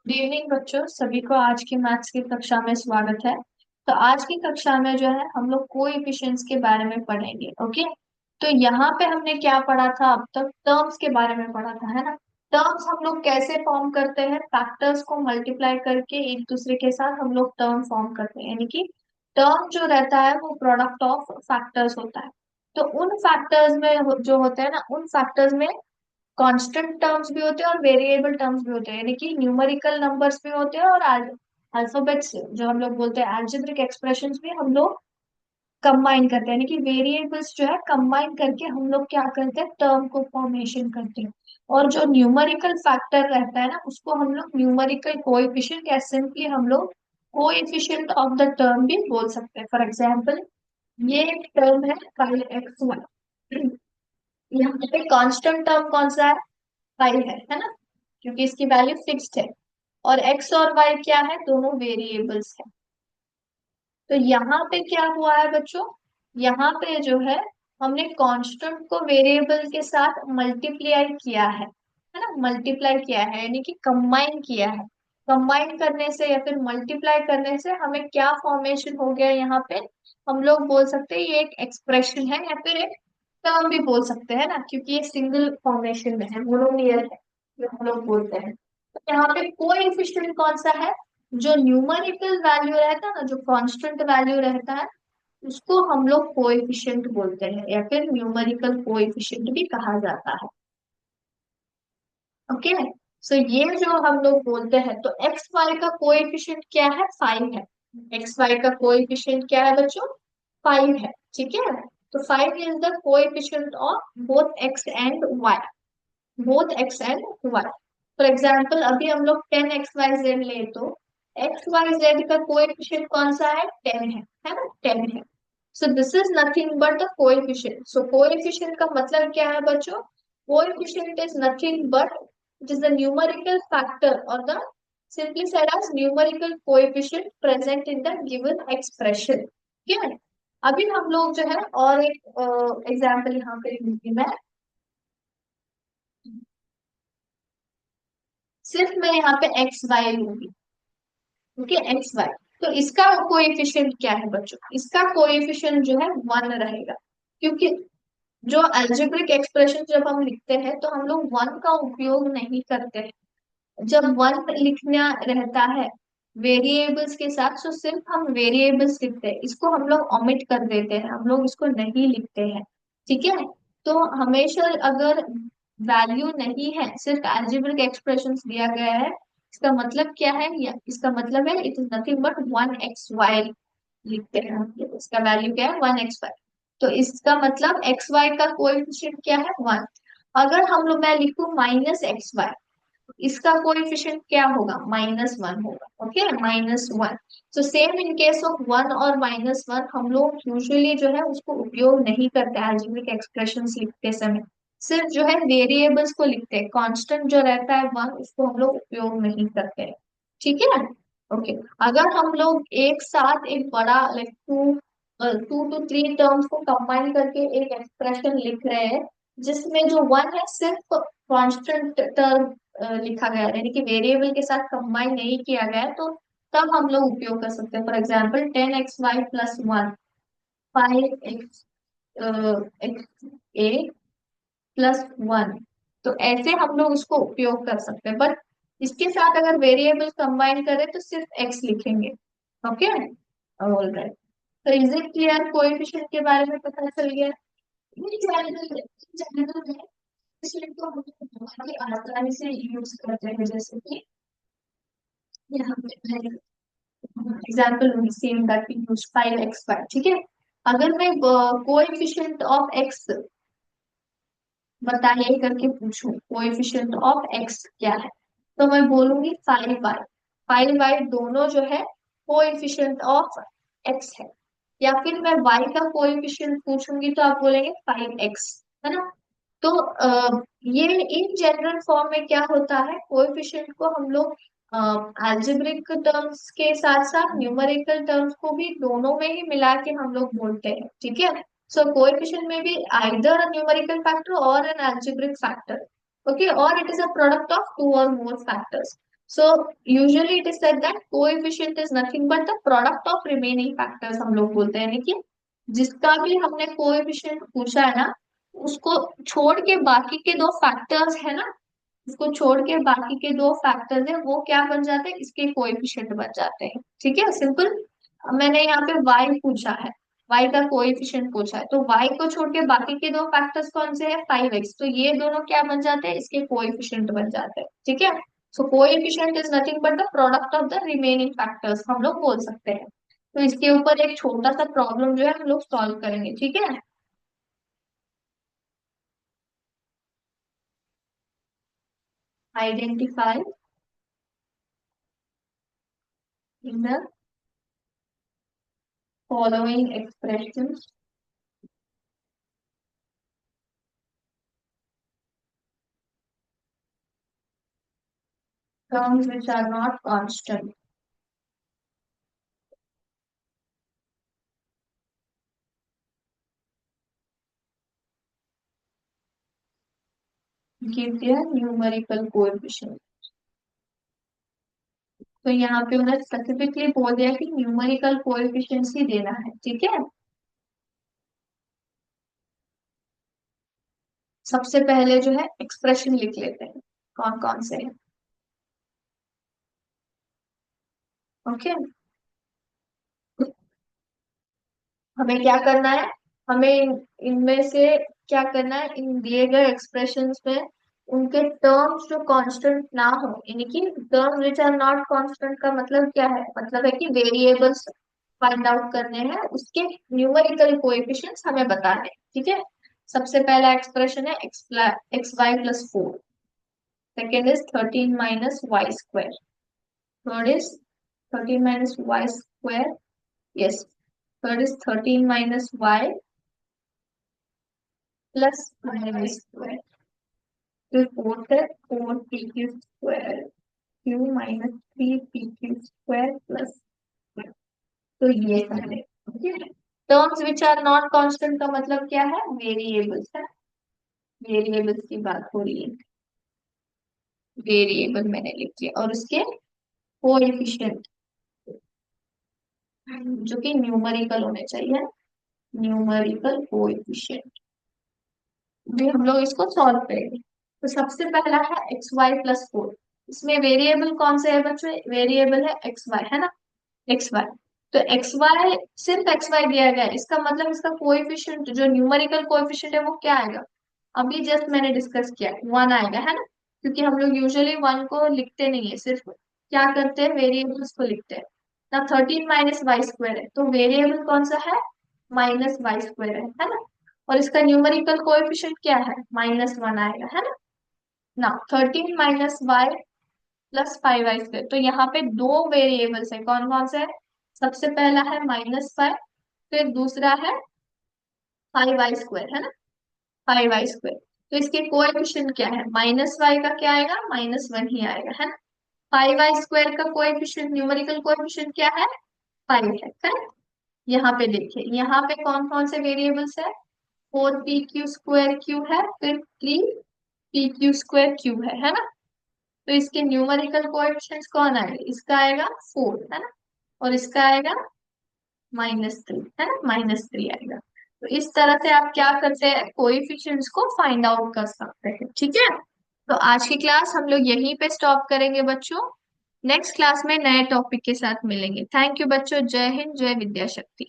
Good evening बच्चों, सभी को आज की मैथ्स की कक्षा में स्वागत है। तो आज की कक्षा में जो है हम लोग कोएफिशिएंट्स के बारे में पढ़ेंगे। ओके। तो यहाँ पे हमने क्या पढ़ा था? अब तक टर्म्स के बारे में पढ़ा था, है ना। टर्म्स हम लोग कैसे फॉर्म करते हैं? फैक्टर्स को मल्टीप्लाई करके एक दूसरे के साथ हम लोग टर्म फॉर्म करते हैं, यानी कि टर्म जो रहता है वो प्रोडक्ट ऑफ फैक्टर्स होता है। तो उन फैक्टर्स में जो होते हैं ना, उन फैक्टर्स में कांस्टेंट टर्म्स भी होते हैं और वेरिएबल टर्म्स भी होते हैं, यानी कि न्यूमेरिकल नंबर्स भी होते हैं और अल्फाबेट्स जो हम लोग बोलते हैं अलजेब्रिक एक्सप्रेशंस भी हम लोग कंबाइन करते हैं, यानी कि वेरिएबल्स जो है कंबाइन करके हम लोग क्या करते हैं, टर्म को फॉर्मेशन करते हैं। और जो न्यूमेरिकल फैक्टर रहता है ना, उसको हम लोग न्यूमेरिकल कोएफिशिएंट या सिंपली हम लोग कोएफिशिएंट ऑफ द टर्म भी बोल सकते हैं। फॉर एग्जाम्पल, ये एक टर्म है 5x1। यहाँ पे कांस्टेंट टर्म कौन सा है? 5 है ना, क्योंकि इसकी वैल्यू फिक्स्ड है। और x और y क्या है? दोनों वेरिएबल्स है। तो यहाँ पे क्या हुआ है बच्चों? यहाँ पे जो है हमने कांस्टेंट को वेरिएबल के साथ मल्टीप्लाई किया है ना, मल्टीप्लाई किया है यानी कि कंबाइन किया है। कंबाइन करने से या फिर मल्टीप्लाई करने से हमें क्या फॉर्मेशन हो गया यहाँ पे? हम लोग बोल सकते हैं ये एक एक्सप्रेशन है या फिर एक टर्म भी बोल सकते हैं ना, क्योंकि ये सिंगल फॉर्मेशन में है, मोनोमियल है जो हम लोग बोलते हैं। तो यहाँ पे कोएफिशिएंट कौन सा है? जो न्यूमेरिकल वैल्यू रहता है ना, जो कांस्टेंट वैल्यू रहता है, उसको हम लोग कोएफिशिएंट बोलते हैं या फिर न्यूमेरिकल कोएफिशिएंट भी कहा जाता है। ओके। सो ये जो हम लोग बोलते हैं, तो एक्स वाई का कोएफिशिएंट क्या है? 5 है। एक्स वाई का कोएफिशिएंट क्या है बच्चों? 5 है। ठीक है। तो 5 is the coefficient of both X and Y, both X and Y. For example, अभी हम लोग 10 xyz ले तो एक्स वाई जेड का कोएफिशिएंट कौन सा है? 10 है ना, 10 है। So this is nothing but the coefficient. So coefficient का मतलब क्या है बच्चों? Coefficient is nothing but it is the numerical factor और the simply said as numerical coefficient present in the given expression। ठीक है। अभी हम लोग जो है और एक एग्जाम्पल यहाँ पे लूंगी मैं। सिर्फ मैं यहाँ पे एक्स वाई लूंगी। Okay, X Y. तो इसका कोएफिशिएंट क्या है बच्चों? इसका कोएफिशिएंट जो है 1 रहेगा, क्योंकि जो अलजेब्रिक एक्सप्रेशन जब हम लिखते हैं तो हम लोग 1 का उपयोग नहीं करते हैं। जब 1 लिखना रहता है वेरिएबल्स के साथ, तो सिर्फ हम वेरिएबल्स लिखते हैं, इसको हम लोग ओमिट कर देते हैं, हम लोग इसको नहीं लिखते हैं। ठीक है। तो हमेशा अगर वैल्यू नहीं है, सिर्फ अलजेब्रिक एक्सप्रेशंस दिया गया है, इसका मतलब क्या है? या इसका मतलब है it is nothing but 1xy लिखते हैं हम लोग। इसका वैल्यू क्या है? 1xy। तो इसका मतलब एक्स वाई का कोएफिशिएंट क्या है? 1। अगर हम लोग मैं लिखूं -xy, इसका कोएफिशिएंट क्या होगा? -1 होगा। ओके, -1। तो सेम इन केस ऑफ 1 और -1, हम लोग यूजुअली जो है उसको उपयोग नहीं करते अलजेब्रिक एक्सप्रेशंस लिखते समय। सिर्फ जो है वेरिएबल्स को लिखते हैं, कांस्टेंट जो रहता है 1, उसको हम लोग उपयोग नहीं करते हैं। ठीक है। ओके। अगर हम लोग एक साथ एक बड़ा लाइक 2 to 3 टर्म्स को कंबाइन करके एक एक्सप्रेशन लिख रहे हैं, जिसमें जो 1 है सिर्फ कांस्टेंट टर्म लिखा गया है, यानी कि वेरिएबल के साथ कंबाइन नहीं किया गया है, तो तब हम लोग उपयोग कर सकते हैं। For example 10xy+1, 5x a+1। तो ऐसे हम लोग उसको उपयोग कर सकते हैं, बट इसके साथ अगर वेरिएबल कंबाइन करें तो सिर्फ x लिखेंगे। ओके। All right. तो इज इट क्लियर? कोएफिशिएंट के बारे में पता चल गया। ये जनरल है, इसलिए तो हम लोग बहुत ही आसानी से यूज करते हैं। जैसे कि यहाँ पे example same that we use 5xy। ठीक है। अगर मैं कोएफिशिएंट ऑफ x बताइए करके पूछूं, कोएफिशिएंट ऑफ x क्या है, तो मैं बोलूंगी 5y। 5y दोनों जो है कोएफिशिएंट ऑफ x है। या फिर मैं y का कोएफिशिएंट पूछूंगी तो आप बोलेंगे 5x, है ना। तो ये इन जनरल फॉर्म में क्या होता है, कोएफिशिएंट को हम लोग अलजेब्रिक टर्म्स के साथ साथ न्यूमेरिकल टर्म्स को भी दोनों में ही मिला के हम लोग बोलते हैं। ठीक है। सो कोएफिशिएंट में भी आइदर अ न्यूमेरिकल फैक्टर और एन अलजेब्रिक फैक्टर। ओके, और it is a product of 2 or more factors. So usually it is said that coefficient is nothing but the product of remaining factors, हम लोग बोलते हैं, यानी कि जिसका भी हमने कोएफिशिएंट पूछा है ना, उसको छोड़ के बाकी के दो फैक्टर्स है ना, उसको छोड़ के बाकी के दो फैक्टर्स है, वो क्या बन जाते हैं, इसके कोएफिशिएंट बन जाते हैं। ठीक है, सिंपल। मैंने यहाँ पे y पूछा है, y का कोएफिशिएंट पूछा है, तो y को छोड़ के बाकी के दो फैक्टर्स कौन से हैं, 5x, तो ये दोनों क्या बन जाते हैं, इसके कोएफिशिएंट बन जाते हैं। ठीक है, so coefficient is nothing but the product of the remaining factors, हम लोग बोल सकते हैं। तो इसके ऊपर एक छोटा सा प्रॉब्लम जो है हम लोग सॉल्व करेंगे। ठीक है, identify in the following expression terms which are not constant, give their numerical coefficient। तो यहाँ पे उन्हें स्पेसिफिकली बोल दिया कि न्यूमेरिकल कोएफिशिएंट्स ही देना है। ठीक है, सबसे पहले जो है एक्सप्रेशन लिख लेते हैं, कौन कौन से हैं। ओके, हमें क्या करना है, हमें इनमें से क्या करना है, इन दिए गए एक्सप्रेशंस में उनके टर्म्स जो कांस्टेंट ना हो, यानी कि terms which are not constant का मतलब क्या है, मतलब है कि वेरिएबल्स फाइंड आउट करने हैं, उसके न्यूमेरिकल कोएफिशिएंट्स हमें बताने हैं। ठीक है, सबसे पहला एक्सप्रेशन है X Y plus 4, second is 13 - y², third is 13 - y², yes, third is 13 - y plus y², फिर फोर्थ है 4pq² q -3pq² प्लस, तो ये सारे। Terms which are not constant का मतलब क्या है, वेरिएबल्स है, वेरिएबल्स की बात हो रही है, वेरिएबल मैंने लिख लिया, और उसके कोएफिशिएंट जो कि न्यूमेरिकल होने चाहिए, न्यूमेरिकल कोएफिशिएंट भी हम लोग इसको सॉल्व करेंगे। तो सबसे पहला है xy+4, इसमें वेरिएबल कौन से है बच्चों, वेरिएबल है xy, है ना, xy। तो xy, सिर्फ xy दिया गया है, इसका मतलब इसका कोएफिशिएंट जो न्यूमेरिकल कोएफिशिएंट है वो क्या आएगा, अभी जस्ट मैंने डिस्कस किया, 1 आएगा, है ना, क्योंकि हम लोग यूजुअली 1 को लिखते नहीं है, सिर्फ क्या करते हैं, वेरिएबल्स को लिखते हैं ना। 13 - y² है, तो वेरिएबल कौन सा है, -y² है ना, और इसका न्यूमेरिकल कोएफिशिएंट क्या है, -1 आएगा, है ना। ना 13 - y+5y², तो यहाँ पे दो वेरिएबल्स है, कौन कौन से है, सबसे पहला है -5, फिर दूसरा है 5y², है ना, 5y²। तो इसके कोएफिशिएंट क्या है, -y का क्या आएगा, -1 ही आएगा, है ना। 5y² का कोएफिशिएंट, न्यूमेरिकल कोएफिशिएंट क्या है, 5 है, करेक्ट। यहाँ पे देखिए, यहाँ पे कौन कौन से वेरिएबल्स है, 4pq² है, फिर 3pq² है ना। तो इसके न्यूमेरिकल कोएफिशिएंट्स कौन आएगा, इसका आएगा 4, है ना, और इसका आएगा -3, है ना, -3 आएगा। तो इस तरह से आप क्या करते हैं, कोएफिशिएंट्स को फाइंड आउट कर सकते हैं। ठीक है, तो आज की क्लास हम लोग यहीं पे स्टॉप करेंगे बच्चों, नेक्स्ट क्लास में नए टॉपिक के साथ मिलेंगे। थैंक यू बच्चों, जय हिंद, जय विद्या शक्ति।